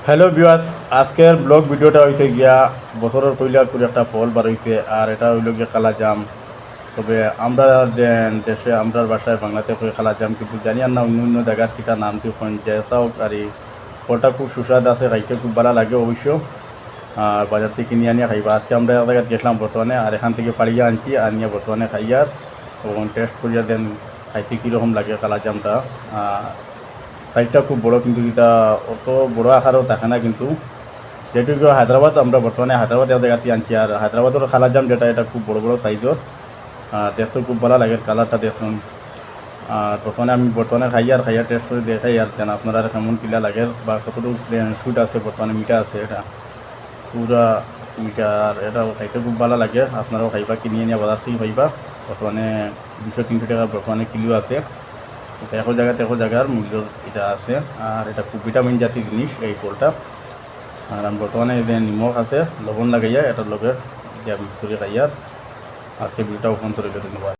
Hello viewers, আজকের blog ভিডিওটা হয়েছে গিয়া বছরের পয়লা করে একটা ফল বার হয়েছে, আর এটা হইল গিয়া কালা জাম। তবে আমরা দেশে আমরা বাসায় বাংলাতে কই কালা জাম, কিন্তু জানি আর না অন্য অন্য জায়গার কিতা নাম দিয়ে কোন যেটাও। আর এই ফলটা খুব সুস্বাদ আছে, খাইতে খুব ভালো লাগে অবশ্য। আর বাজার থেকে কিনে আনিয়া খাইবা। আজকে আমরা এক জায়গায় গেছিলাম বর্তমানে, আর এখান থেকে ফাড়িয়া আনছি, আনিয়া বর্তমানে খাইয়ার এবং টেস্ট করিয়া দেন খাইতে কীরকম লাগে কালা জামটা। সাইজটা খুব বড়, কিন্তু এটা অত বড় আকারও থাকে না। কিন্তু যেটুকু হায়দ্রাবাদ, আমরা বর্তমানে হায়দ্রাবাদ এক জায়গাতে আনছি, আর হায়দ্রাবাদের কালাজাম যেটা, এটা খুব বড় বড় সাইজর। দেখতে খুব ভালো লাগে, কালারটা দেখুন। আর বর্তমানে খাইয়া টেস্ট করে দেখাই, আর যেন আপনারা কেমন কিলা লাগে বা কতটুকু সুইট আছে, বর্তমানে মিঠা আছে। এটা পুরা মিঠা, আর এটাও খাইতে খুব ভালো লাগে। আপনারাও খাইবা, কিনে নিয়ে বাজার থেকে খাইবা। বর্তমানে 200-300 টাকা বর্তমানে কিলো আছে। এটা একো জায়গার মূল্য এটা আছে। আর এটা খুব ভিটামিন জাতীয় জিনিস এই ফলটা। আর আমি বর্তমানে যে নিমখ আছে, লবণ লাগাইয়া এটার লগে মিক্স করে খাইয়া আজকে ভিডিওটা ওখান ধরে ধন্যবাদ।